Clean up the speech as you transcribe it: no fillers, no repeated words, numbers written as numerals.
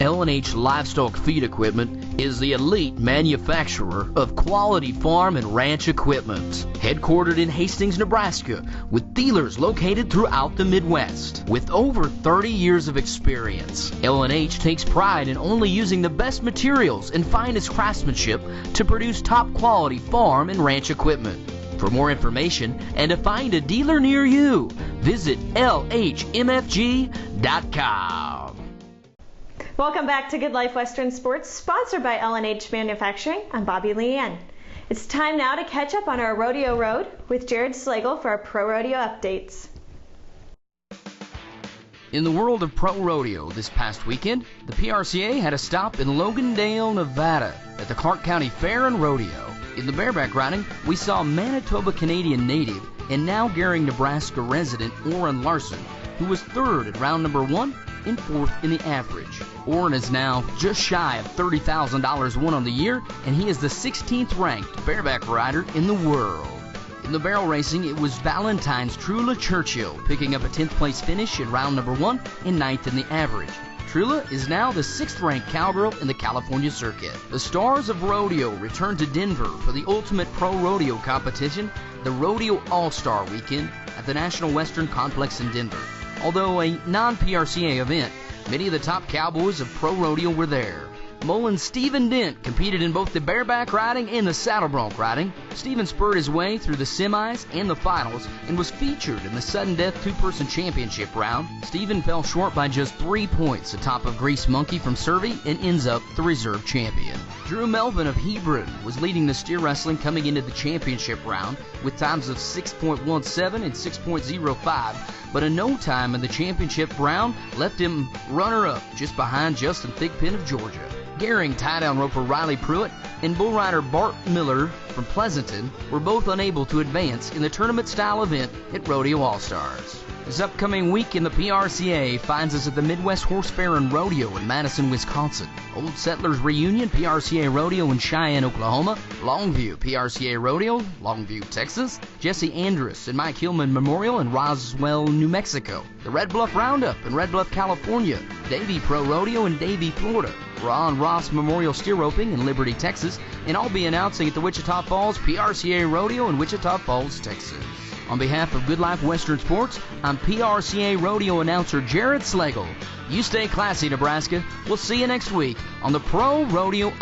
L&H Livestock Feed Equipment is the elite manufacturer of quality farm and ranch equipment. Headquartered in Hastings, Nebraska, with dealers located throughout the Midwest. With over 30 years of experience, L&H takes pride in only using the best materials and finest craftsmanship to produce top quality farm and ranch equipment. For more information and to find a dealer near you, visit lhmfg.com. Welcome back to Good Life Western Sports, sponsored by L&H Manufacturing. I'm Bobby Leanne. It's time now to catch up on our rodeo road with Jared Slagle for our Pro Rodeo updates. In the world of Pro Rodeo this past weekend, the PRCA had a stop in Logandale, Nevada at the Clark County Fair and Rodeo. In the bareback riding, we saw Manitoba Canadian native and now Gering, Nebraska resident Orrin Larson, who was third at round number 1 and fourth in the average. Orrin is now just shy of $30,000 won on the year, and he is the 16th ranked bareback rider in the world. In the barrel racing, it was Valentine's Trula Churchill picking up a 10th place finish in round number 1 and 9th in the average. Trula is now the 6th ranked cowgirl in the California circuit. The stars of rodeo return to Denver for the ultimate pro rodeo competition, the Rodeo All-Star Weekend at the National Western Complex in Denver. Although a non-PRCA event, many of the top cowboys of pro rodeo were there. Mullins' Stephen Dent competed in both the bareback riding and the saddle bronc riding. Stephen spurred his way through the semis and the finals and was featured in the sudden death two-person championship round. Stephen fell short by just 3 points atop of Grease Monkey from Survey and ends up the reserve champion. Drew Melvin of Hebron was leading the steer wrestling coming into the championship round with times of 6.17 and 6.05, but a no time in the championship round left him runner-up just behind Justin Thigpen of Georgia. Gering tie-down roper Riley Pruitt and bull rider Bart Miller from Pleasanton were both unable to advance in the tournament-style event at Rodeo All-Stars. This upcoming week in the PRCA finds us at the Midwest Horse Fair and Rodeo in Madison, Wisconsin. Old Settlers Reunion PRCA Rodeo in Cheyenne, Oklahoma. Longview PRCA Rodeo, Longview, Texas. Jesse Andrus and Mike Hillman Memorial in Roswell, New Mexico. The Red Bluff Roundup in Red Bluff, California. Davie Pro Rodeo in Davie, Florida. Ron Ross Memorial Steer Roping in Liberty, Texas. And I'll be announcing at the Wichita Falls PRCA Rodeo in Wichita Falls, Texas. On behalf of Good Life Western Sports, I'm PRCA Rodeo announcer Jared Slagle. You stay classy, Nebraska. We'll see you next week on the Pro Rodeo Update.